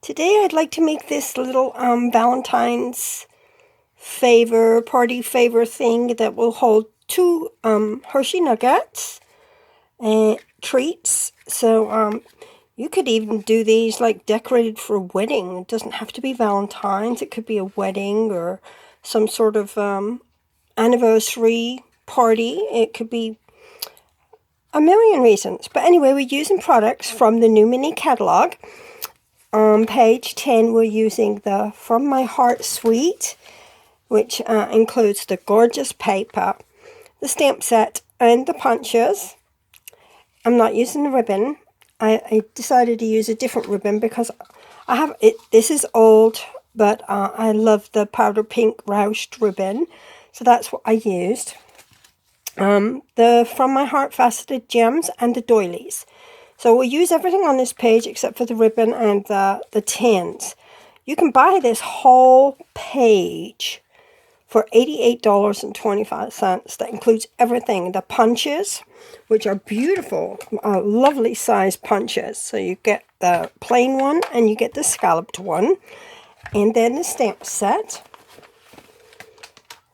Today I'd like to make this little Valentine's party favor thing that will hold two Hershey Nuggets and treats. So you could even do these like decorated for a wedding. It doesn't have to be Valentine's. It could be a wedding or some sort of anniversary party. It could be a million reasons. But anyway, we're using products from the new mini catalog. On page 10, we're using the From My Heart suite, which includes the gorgeous paper, the stamp set, and the punches. I'm not using the ribbon. I decided to use a different ribbon because I have it. This is old, but I love the powder pink ruched ribbon, so that's what I used. The From My Heart faceted gems and the doilies. So we'll use everything on this page except for the ribbon and the tins. You can buy this whole page for $88.25. That includes everything. The punches, which are beautiful, lovely size punches. So you get the plain one and you get the scalloped one. And then the stamp set.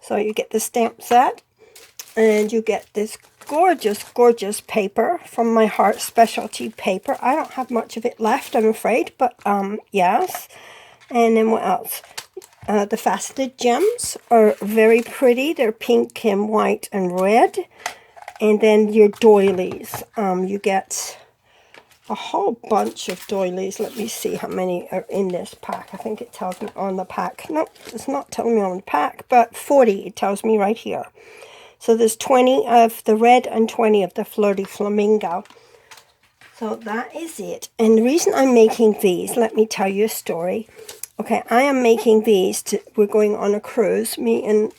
So you get the stamp set and you get this gorgeous, gorgeous paper From My Heart specialty paper. I don't have much of it left, I'm afraid, but yes. And then what else? The faceted gems are very pretty. They're pink and white and red. And then your doilies. You get a whole bunch of doilies. Let me see how many are in this pack. I think it tells me on the pack. Nope, it's not telling me on the pack, but 40 it tells me right here. So there's 20 of the red and 20 of the Flirty Flamingo. So that is it. And the reason I'm making these, let me tell you a story. Okay, I am making these. We're going on a cruise, me and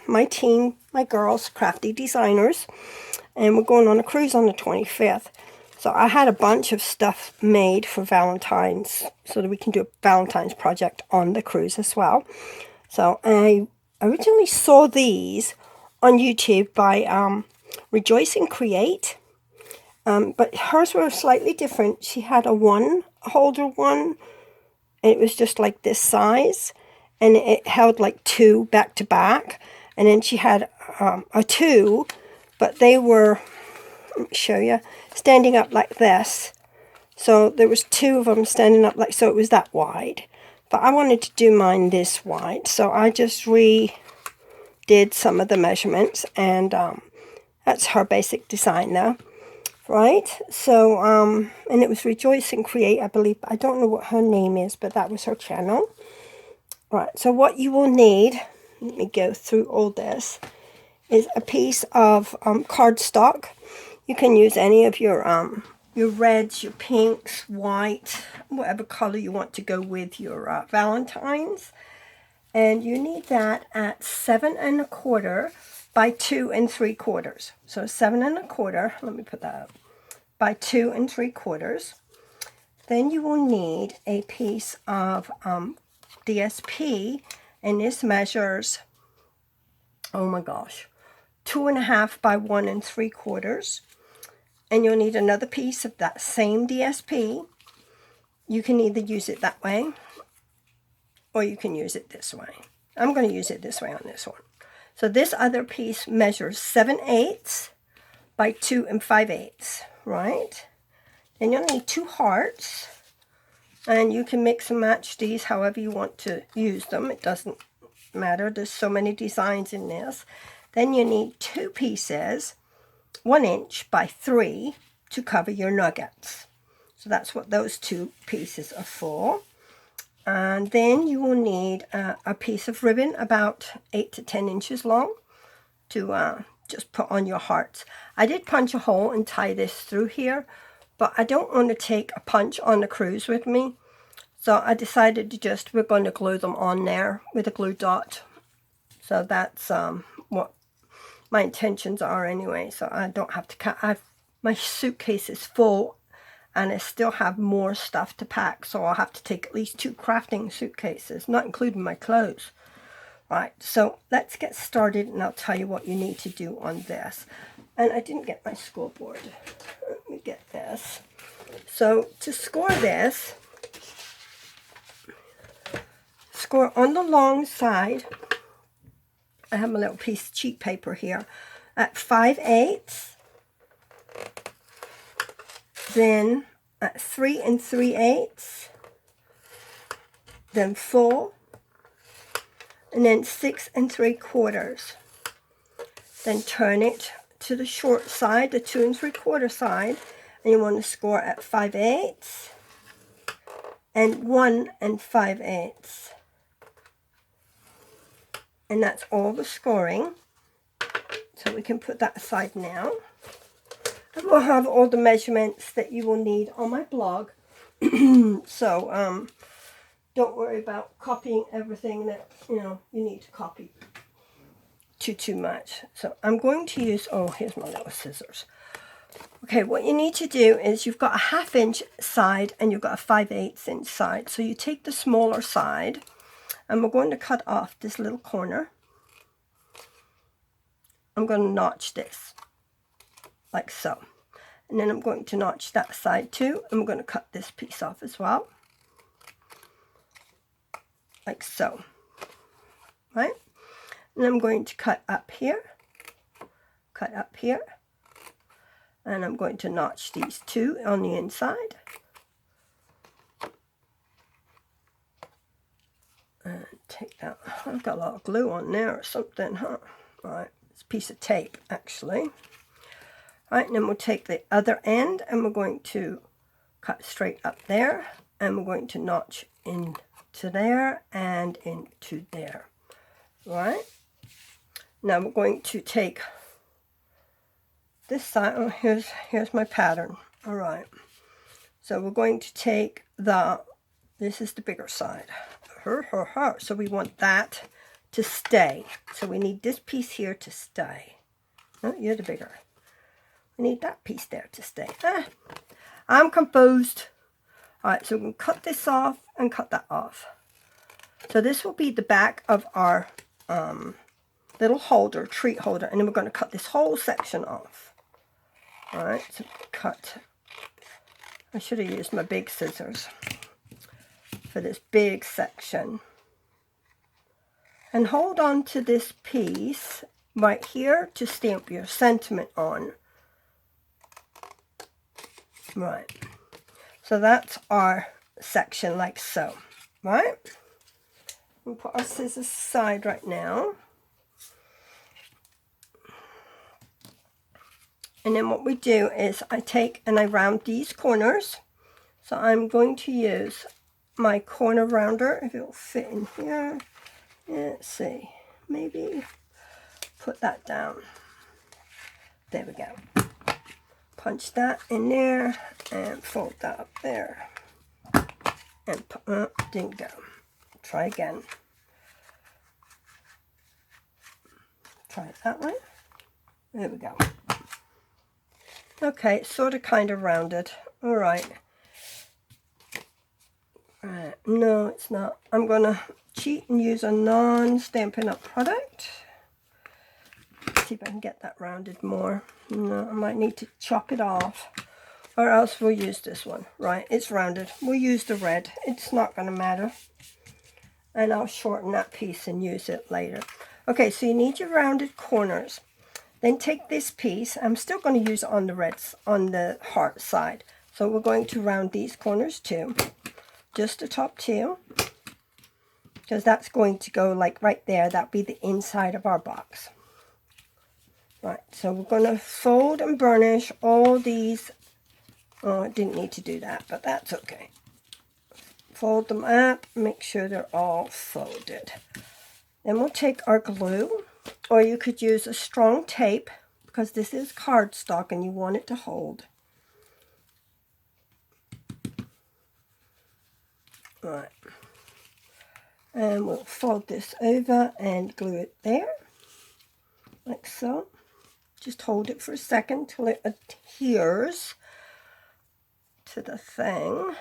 my team, my girls, crafty designers. And we're going on a cruise on the 25th. So I had a bunch of stuff made for Valentine's so that we can do a Valentine's project on the cruise as well. So I originally saw these on YouTube by Rejoice and Create, but hers were slightly different. She had a one holder one, and it was just like this size, and it held like two back to back, and then she had a two, but they were, let me show you, standing up like this. So there was two of them standing up like, so it was that wide, but I wanted to do mine this wide, so I just did some of the measurements, and that's her basic design though, right? So and it was Rejoice and Create, I believe. I don't know what her name is, but that was her channel. Right, so what you will need, let me go through all this, is a piece of cardstock. You can use any of your reds, your pinks, white, whatever color you want to go with your Valentine's. And you need that at 7 1/4 by 2 3/4. So 7 1/4, let me put that up, by 2 3/4. Then you will need a piece of DSP, and this measures, oh my gosh, 2 1/2 by 1 3/4. And you'll need another piece of that same DSP. You can either use it that way, or you can use it this way. I'm going to use it this way on this one. So this other piece measures 7/8 by 2 5/8, right? Then you'll need two hearts, and you can mix and match these however you want to use them. It doesn't matter. There's so many designs in this. Then you need two pieces, 1 inch by 3, to cover your nuggets. So that's what those two pieces are for. And then you will need a piece of ribbon about 8 to 10 inches long to just put on your hearts. I did punch a hole and tie this through here, but I don't want to take a punch on the cruise with me. So I decided to we're going to glue them on there with a glue dot. So that's what my intentions are anyway. So I don't have to cut. My suitcase is full, and I still have more stuff to pack, so I'll have to take at least 2 crafting suitcases, not including my clothes. Right, so let's get started, and I'll tell you what you need to do on this. And I didn't get my scoreboard. Let me get this. So to score this, score on the long side. I have my little piece of cheat paper here at 5/8, then at 3 3/8, then full, and then 6 3/4. Then turn it to the short side, the 2 3/4 side, and you want to score at 5/8 and 1 5/8. And that's all the scoring. So we can put that aside now. And we'll have all the measurements that you will need on my blog. So don't worry about copying everything that you need to copy too much. So I'm going to use, oh, here's my little scissors. Okay, what you need to do is you've got a 1/2 inch side and you've got a 5/8 inch side. So you take the smaller side and we're going to cut off this little corner. I'm going to notch this like so. And then I'm going to notch that side too. I'm going to cut this piece off as well. Like so. Right? And I'm going to cut up here. Cut up here. And I'm going to notch these two on the inside. And take that. I've got a lot of glue on there or something, huh? Right, it's a piece of tape actually. Right, and then we'll take the other end and we're going to cut straight up there. And we're going to notch into there and into there. Right? Now we're going to take this side. Oh, here's my pattern. All right. So we're going to take this is the bigger side. So we want that to stay. So we need this piece here to stay. Oh, you're the bigger. We need that piece there to stay. I'm confused. All right, so we can cut this off and cut that off. So this will be the back of our little holder, treat holder, and then we're going to cut this whole section off. All right, so cut. I should have used my big scissors for this big section. And hold on to this piece right here to stamp your sentiment on. Right. So that's our section like so. Right? We'll put our scissors aside right now. And then what we do is I take and I round these corners. So I'm going to use my corner rounder, if it will fit in here. Let's see, maybe put that down. There we go. Punch that in there and fold that up there. And didn't go. Try again. Try it that way. There we go. Okay, sort of kind of rounded. All right. No, it's not. I'm going to cheat and use a non-Stampin' Up! Product. See if I can get that rounded more. No, I might need to chop it off. Or else we'll use this one. Right, it's rounded. We'll use the red. It's not going to matter. And I'll shorten that piece and use it later. Okay, so you need your rounded corners. Then take this piece. I'm still going to use it on the reds, on the heart side. So we're going to round these corners too. Just the top two. Because that's going to go like right there. That'll be the inside of our box. Right, so we're going to fold and burnish all these. Oh, I didn't need to do that, but that's okay. Fold them up, make sure they're all folded. Then we'll take our glue, or you could use a strong tape, because this is cardstock and you want it to hold. Right. And we'll fold this over and glue it there, like so. Just hold it for a second till it adheres to the thing.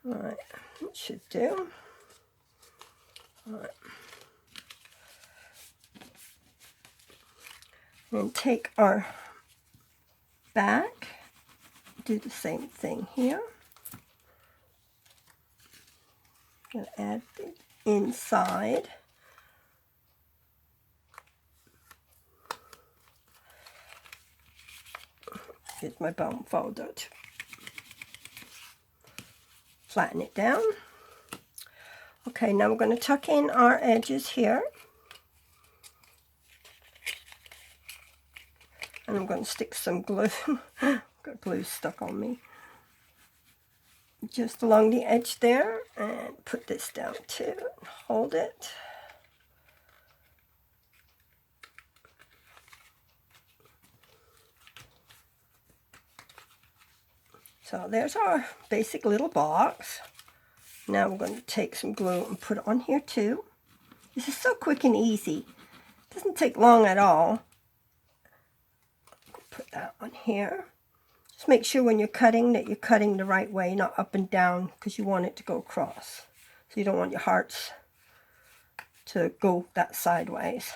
Right, it should do. Right. And take our back, do the same thing here. I'm going to add the inside. Here's my bone folder to flatten it down. Okay, now we're going to tuck in our edges here. And I'm going to stick some glue. Got glue stuck on me. Just along the edge there, and put this down too. Hold it. So there's our basic little box. Now we're going to take some glue and put it on here too. This is so quick and easy. It doesn't take long at all. Put that on here. Just make sure when you're cutting that you're cutting the right way, not up and down, because you want it to go across. So you don't want your hearts to go that sideways.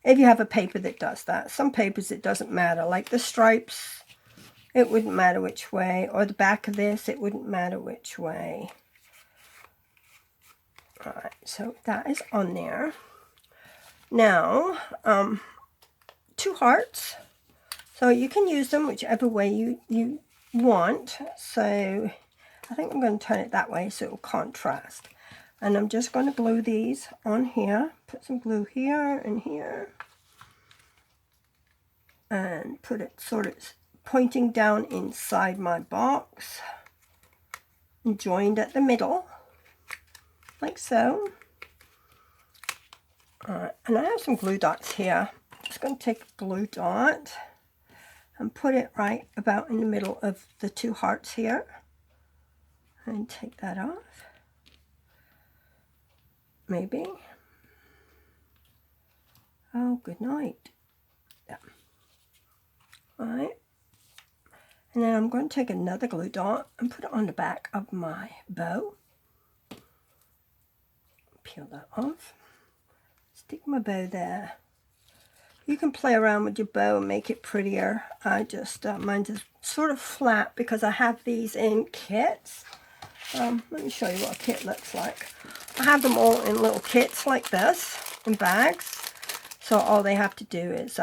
If you have a paper that does that. Some papers it doesn't matter, like the stripes, it wouldn't matter which way, or the back of this, it wouldn't matter which way. Alright, so that is on there. Now, 2 hearts. So you can use them whichever way you want. So I think I'm going to turn it that way so it will contrast. And I'm just going to glue these on here. Put some glue here and here. And put it sort of pointing down inside my box. And joined at the middle. Like so. And I have some glue dots here. I'm just going to take a glue dot and put it right about in the middle of the 2 hearts here. And take that off. Maybe. Oh, good night. Yeah. Alright. And then I'm going to take another glue dot and put it on the back of my bow. Peel that off. Stick my bow there. You can play around with your bow and make it prettier. I just, mine's is sort of flat because I have these in kits. Let me show you what a kit looks like. I have them all in little kits like this, in bags. So all they have to do is,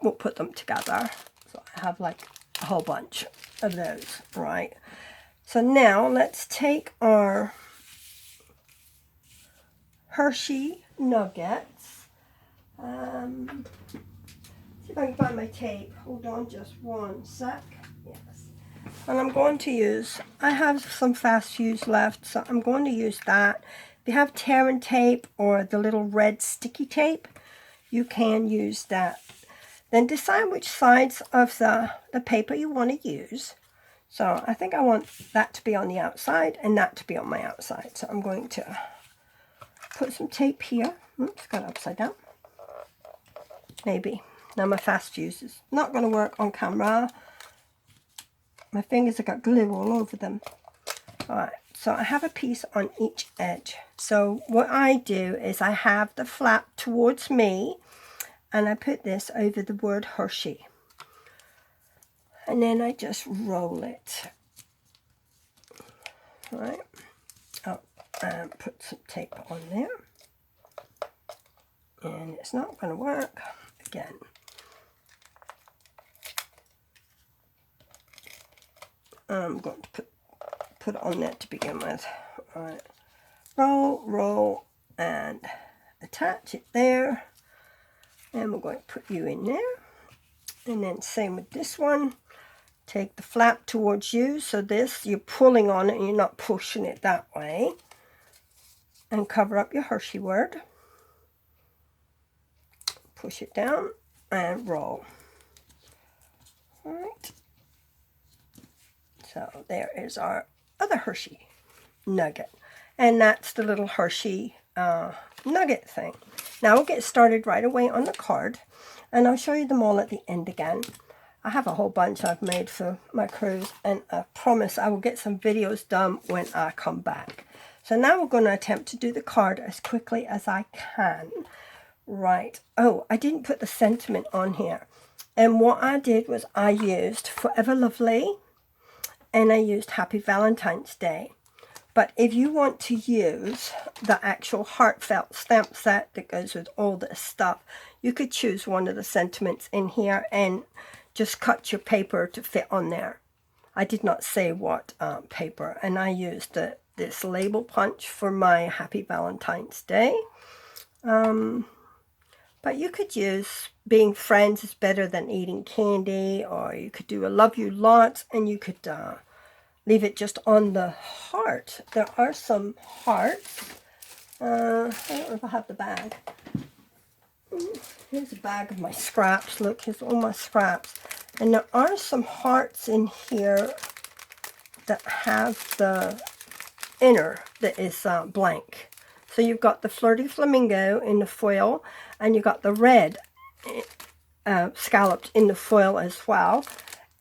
we'll put them together. So I have like a whole bunch of those, right? So now let's take our Hershey Nuggets. See if I can find my tape. Hold on just one sec. Yes. And I'm going to use, I have some fast fuse left, so I'm going to use that. If you have tearing tape or the little red sticky tape, you can use that. Then decide which sides of the paper you want to use. So I think I want that to be on the outside and that to be on my outside. So I'm going to put some tape here. Oops, got it upside down. Maybe. Now my fast fuse is not going to work on camera. My fingers have got glue all over them. Alright, so I have a piece on each edge. So what I do is I have the flap towards me and I put this over the word Hershey. And then I just roll it. Alright. Oh, and put some tape on there. And it's not going to work again. I'm going to put it on there to begin with. Alright. Roll, roll, and attach it there. And we're going to put you in there. And then same with this one. Take the flap towards you. So this, you're pulling on it and you're not pushing it that way. And cover up your Hershey word. Push it down and roll. Alright. So there is our other Hershey Nugget. And that's the little Hershey Nugget thing. Now we'll get started right away on the card. And I'll show you them all at the end again. I have a whole bunch I've made for my cruise. And I promise I will get some videos done when I come back. So now we're going to attempt to do the card as quickly as I can. Right. Oh, I didn't put the sentiment on here. And what I did was I used Forever Lovely. And I used Happy Valentine's Day. But if you want to use the actual heartfelt stamp set that goes with all this stuff, you could choose one of the sentiments in here and just cut your paper to fit on there. I did not say what paper, and I used this label punch for my Happy Valentine's Day. But you could use being friends is better than eating candy, or you could do a love you lots, and you could leave it just on the heart. There are some hearts. I don't know if I have the bag. Here's a bag of my scraps. Look, here's all my scraps. And there are some hearts in here that have the inner that is blank. So you've got the Flirty Flamingo in the foil, and you've got the red scalloped in the foil as well.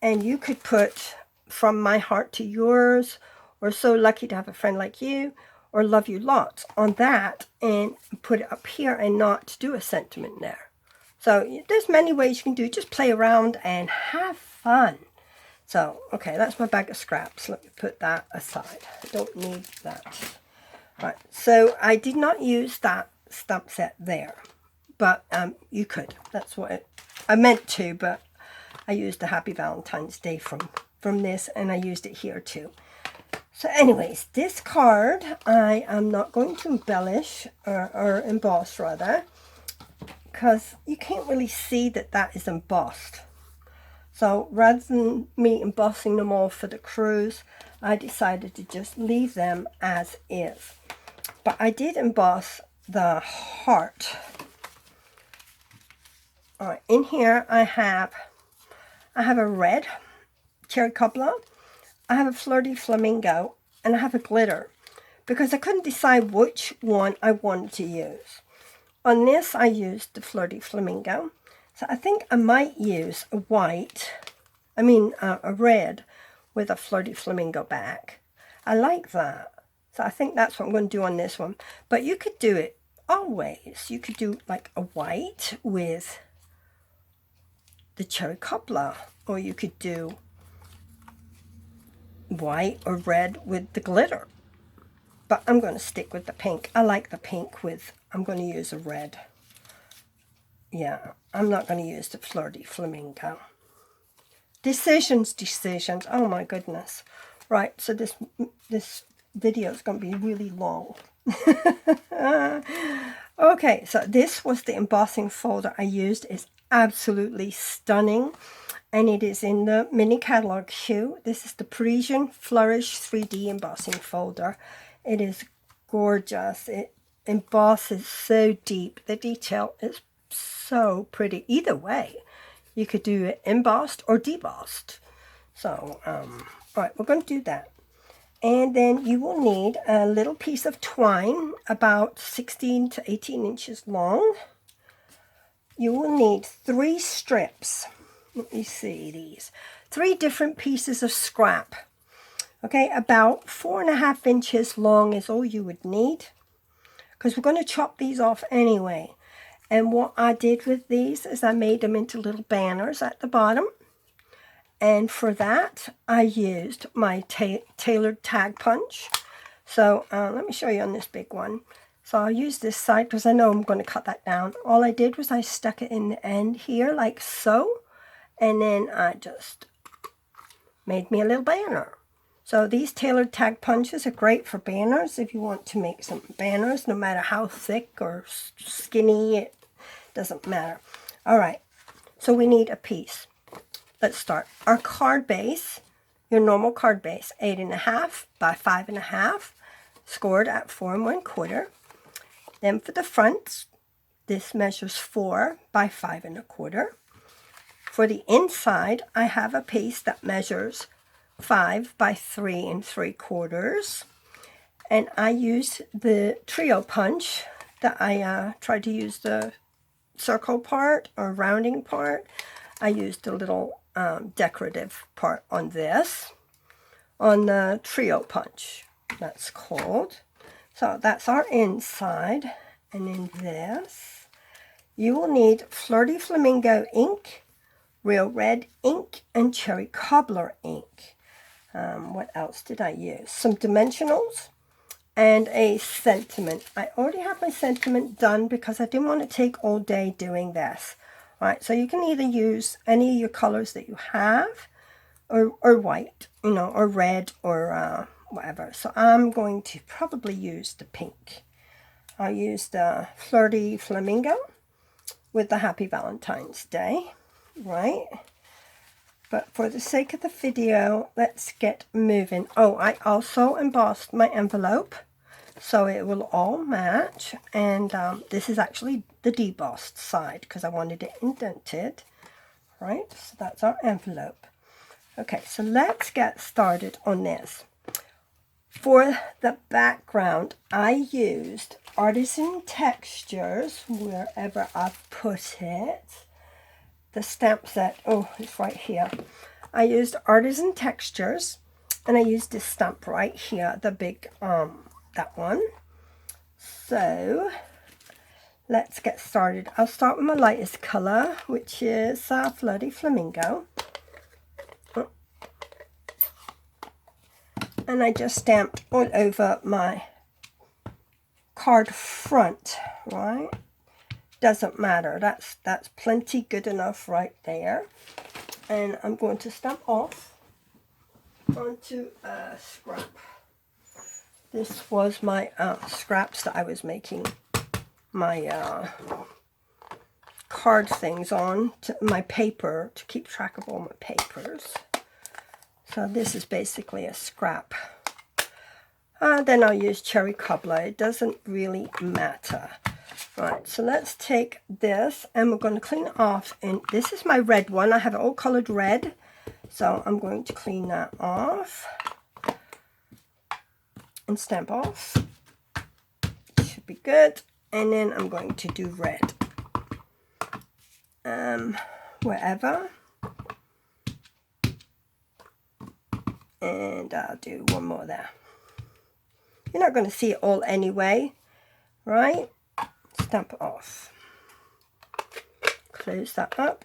And you could put From My Heart to Yours, or So Lucky to Have a Friend Like You, or Love You Lots on that, and put it up here and not do a sentiment there. So there's many ways you can do it. Just play around and have fun. So, okay, that's my bag of scraps. Let me put that aside. I don't need that. All right, so I did not use that stamp set there, but you could. That's what I meant to, but I used the Happy Valentine's Day from this, and I used it here too. So anyways, this card I am not going to embellish, or emboss rather, because you can't really see that that is embossed. So rather than me embossing them all for the cruise, I decided to just leave them as is. But I did emboss the heart. All right, in here I have a red cherry cobbler, I have a Flirty Flamingo, and I have a glitter, because I couldn't decide which one I wanted to use. On this I used the Flirty Flamingo, so I think I might use a red with a Flirty Flamingo back. I like that, so I think that's what I'm going to do on this one. But you could do it always. You could do like a white with the cherry cobbler, or you could do white or red with the glitter. But I'm going to stick with the pink. I like the pink with, I'm going to use a red. Yeah, I'm not going to use the Flirty Flamingo. Decisions. Oh my goodness. Right, so this video is going to be really long. Okay, so this was the embossing folder I used. It's absolutely stunning, and it is in the mini catalog queue. This is the Parisian Flourish 3D embossing folder. It is gorgeous. It embosses so deep. The detail is so pretty. Either way, you could do it embossed or debossed. So, all right, we're going to do that. And then you will need a little piece of twine about 16 to 18 inches long. You will need 3 strips. Let me see these. 3 different pieces of scrap. Okay, about 4.5 inches long is all you would need, because we're going to chop these off anyway. And what I did with these is I made them into little banners at the bottom. And for that, I used my tailored tag punch. So let me show you on this big one. So I'll use this side because I know I'm going to cut that down. All I did was I stuck it in the end here like so. And then I just made me a little banner. So these tailored tag punches are great for banners if you want to make some banners, no matter how thick or skinny, it doesn't matter. All right, so we need a piece. Let's start. Our card base, your normal card base, 8.5 by 5.5, scored at 4 1/4. Then for the front, this measures 4 by 5 1/4. For the inside, I have a piece that measures 5 by 3 3/4. And I use the trio punch that I tried to use the circle part or rounding part. I used a little decorative part on this, on the trio punch, that's called. So that's our inside. And in this, you will need Flirty Flamingo ink, Real Red ink, and Cherry Cobbler ink. What else did I use? Some dimensionals. and a sentiment. I already have my sentiment done because I didn't want to take all day doing this. All right, so you can either use any of your colors that you have, or white, you know, or red, or whatever. So I'm going to probably use the pink. I'll use the Flirty Flamingo with the Happy Valentine's Day, right? But for the sake of the video, let's get moving. Oh, I also embossed my envelope, so it will all match. And this is actually the debossed side because I wanted it indented, right? So that's our envelope. Okay, so let's get started on this. For the background, I used Artisan Textures wherever I've put it. The stamp set, oh, it's right here. I used Artisan Textures, and I used this stamp right here, the big, that one. So, let's get started. I'll start with my lightest color, which is Flirty Flamingo. And I just stamped all over my card front, right? Doesn't matter, that's plenty good enough right there. And I'm going to stamp off onto a scrap. This was my scraps that I was making my card things on, my paper, to keep track of all my papers. So this is basically a scrap. Then I'll use cherry cobbler. It doesn't really matter. Right, so let's take this and we're going to clean it off. And this is my red one. I have it all colored red. So I'm going to clean that off and stamp off. Should be good. And then I'm going to do red. Wherever. And I'll do one more there. You're not going to see it all anyway, right? Stamp it off. Close that up.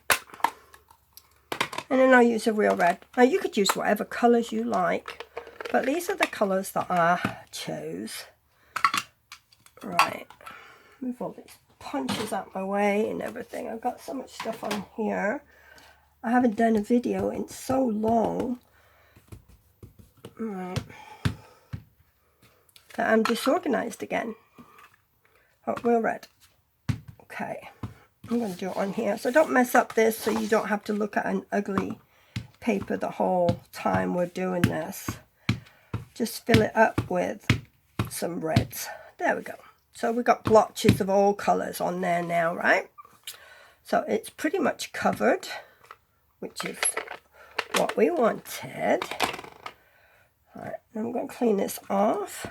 And then I'll use a real red. Now you could use whatever colors you like, but these are the colors that I chose. Right. Move all these punches out my way and everything. I've got so much stuff on here. I haven't done a video in so long. Right. That I'm disorganized again. Oh, real red. Okay. I'm going to do it on here. So don't mess up this so you don't have to look at an ugly paper the whole time we're doing this. Just fill it up with some reds. There we go. So we've got blotches of all colors on there now, right? So it's pretty much covered, which is what we wanted. All right, now I'm going to clean this off.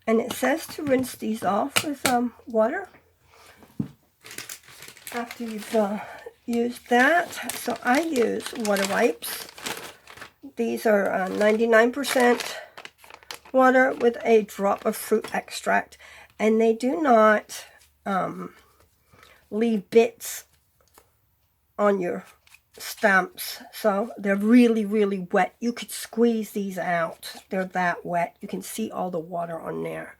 And it says to rinse these off with water after you've used that. So I use water wipes. These are 99% water with a drop of fruit extract. And they do not leave bits on your stamps. So they're really, really wet. You could squeeze these out. They're that wet. You can see all the water on there.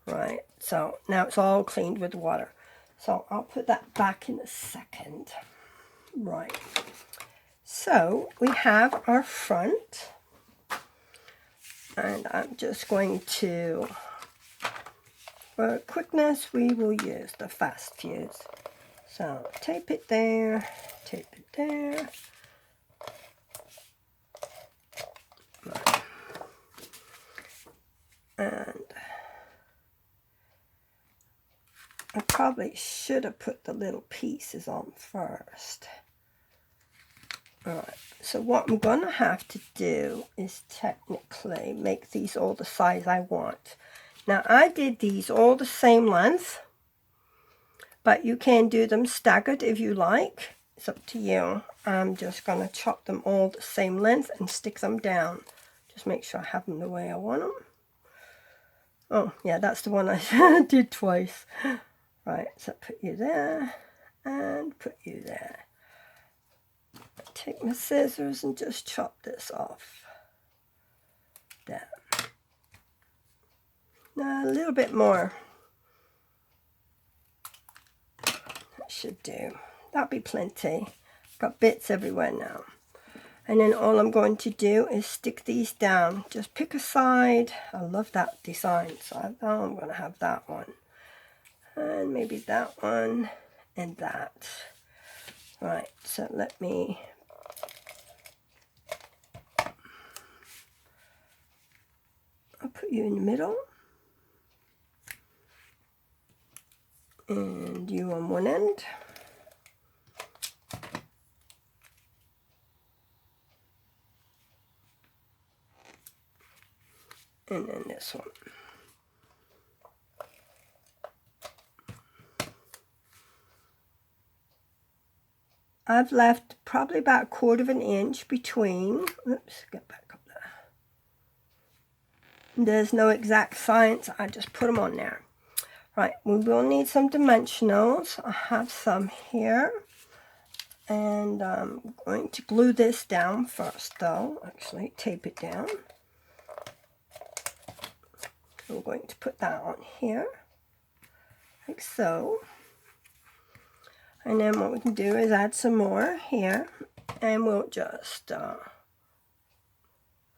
Right. So now it's all cleaned with water. So I'll put that back in a second. Right. So we have our front. And I'm just going to, for quickness, we will use the fast fuse. So tape it there, tape it there. Right. And I probably should have put the little pieces on first. Alright, so what I'm going to have to do is technically make these all the size I want. Now I did these all the same length, but you can do them staggered if you like. It's up to you. I'm just going to chop them all the same length and stick them down. Just make sure I have them the way I want them. Oh, yeah, that's the one I did twice. Right, so put you there and put you there. take my scissors and just chop this off. There. Now a little bit more. That should do. That'll be plenty. Got bits everywhere now. And then all I'm going to do is stick these down. Just pick a side. I love that design, so I know I'm going to have that one. And maybe that one and that. Right, so let me... I'll put you in the middle. And you on one end. And then this one. I've left probably about 1/4 of an inch between. Oops, get back up there. There's no exact science. I just put them on there. Right, we will need some dimensionals. I have some here. And I'm going to glue this down first, though. Actually, tape it down. I'm going to put that on here, like so. And then what we can do is add some more here, and we'll just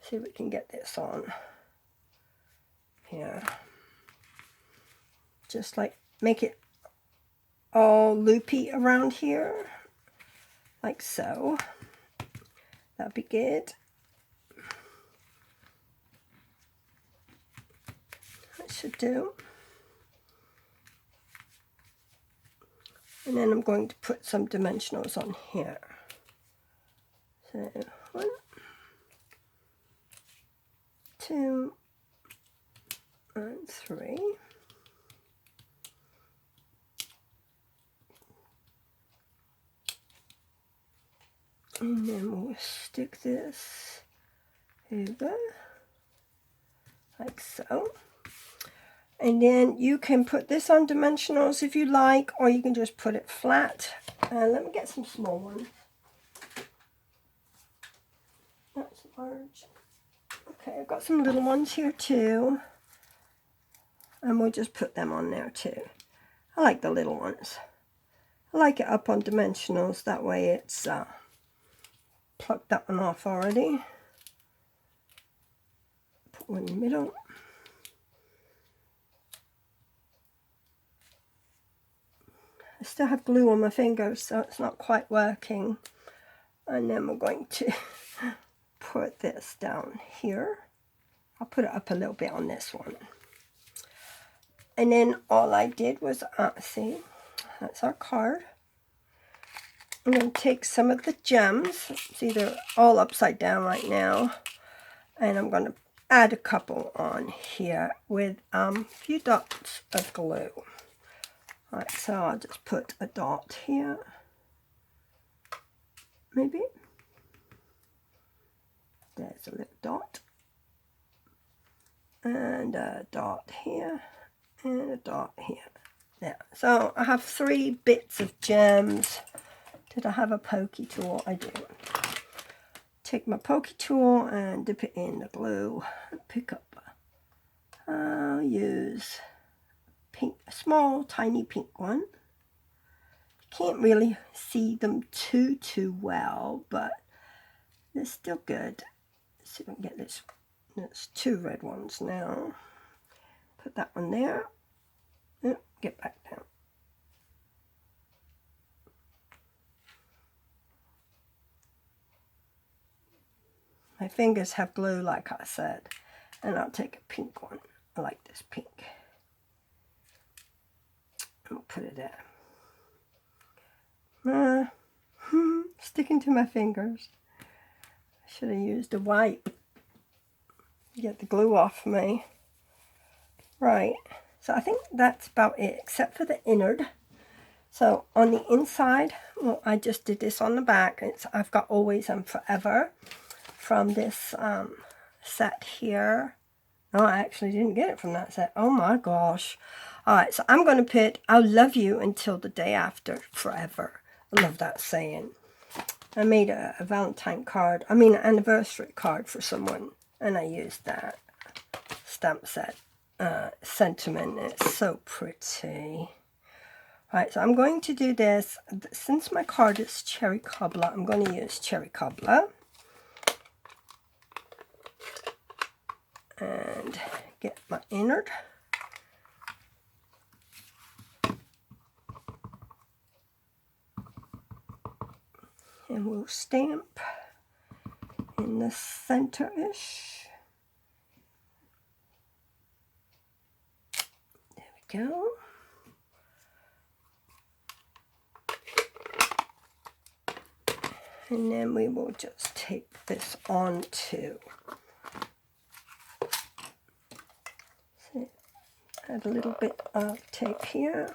see if we can get this on here. Just like make it all loopy around here, like so. That'd be good. That should do. And then I'm going to put some dimensionals on here. So 1, 2, and 3. And then we'll stick this over, like so. And then you can put this on dimensionals if you like, or you can just put it flat. Let me get some small ones. That's large. Okay, I've got some little ones here too. And we'll just put them on there too. I like the little ones. I like it up on dimensionals, that way it's plucked that one off already. Put one in the middle. I still have glue on my fingers, so it's not quite working. And then we're going to put this down here. I'll put it up a little bit on this one. And then all I did was, see, that's our card. I'm going to take some of the gems. See, they're all upside down right now. And I'm going to add a couple on here with a few dots of glue. Alright, so I'll just put a dot here. Maybe. There's a little dot. And a dot here. And a dot here. There. So I have 3 bits of gems. Did I have a pokey tool? I do. Take my pokey tool and dip it in the glue. And pick up. I'll use pink, a small, tiny pink one. Can't really see them too well, but they're still good. Let's see if I can get this. There's 2 red ones now. Put that one there. Get back down. My fingers have glue, like I said, and I'll take a pink one. I like this pink. I'll put it there. Sticking to my fingers. I should have used a wipe. Get the glue off me. Right, so I think that's about it, except for the innard. So on the inside, well, I just did this on the back. I've got Always and Forever from this set here. No, I actually didn't get it from that set. Oh my gosh. Alright, so I'm going to put I'll love you until the day after forever. I love that saying. I made a Valentine card, I mean an anniversary card for someone, and I used that stamp set sentiment. It's so pretty. Alright, so I'm going to do this. Since my card is cherry cobbler, I'm going to use cherry cobbler. And get my innard. And we'll stamp in the center-ish. There we go. And then we will just tape this on too. So add a little bit of tape here.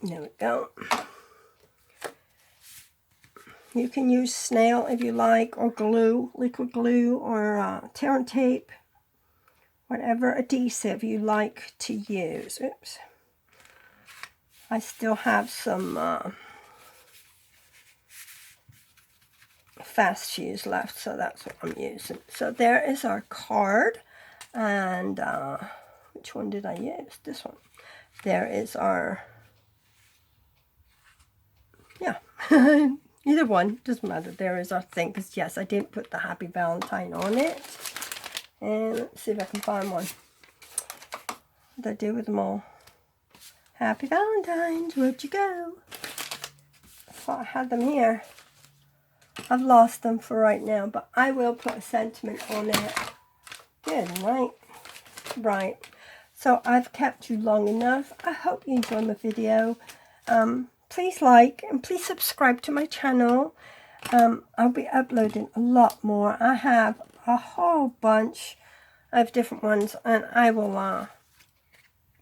There we go. You can use snail if you like, or glue, liquid glue, or tear and tape, whatever adhesive you like to use. Oops. I still have some fast fuse left, so that's what I'm using. So there is our card, and which one did I use? This one. There is our, yeah, either one, doesn't matter. There is our thing, because yes, I didn't put the Happy Valentine on it. And let's see if I can find one. What did I do with them all? Happy Valentines, where'd you go? I thought I had them here. I've lost them for right now, but I will put a sentiment on it. Good, right? Right. So I've kept you long enough. I hope you enjoyed my video. Please like and please subscribe to my channel. I'll be uploading a lot more. I have a whole bunch of different ones, and I will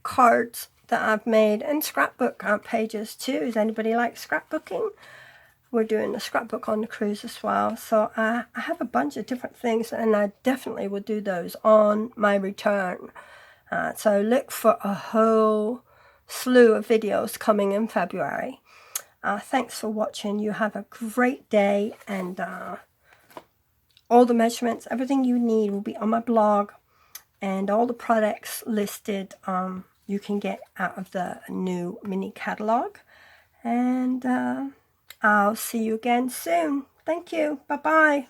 cards that I've made, and scrapbook pages too. Does anybody like scrapbooking? We're doing a scrapbook on the cruise as well. So I have a bunch of different things, and I definitely will do those on my return. So look for a whole slew of videos coming in February. Thanks for watching. You have a great day, and all the measurements, everything you need will be on my blog, and all the products listed you can get out of the new mini catalog. And I'll see you again soon. Thank you. Bye-bye.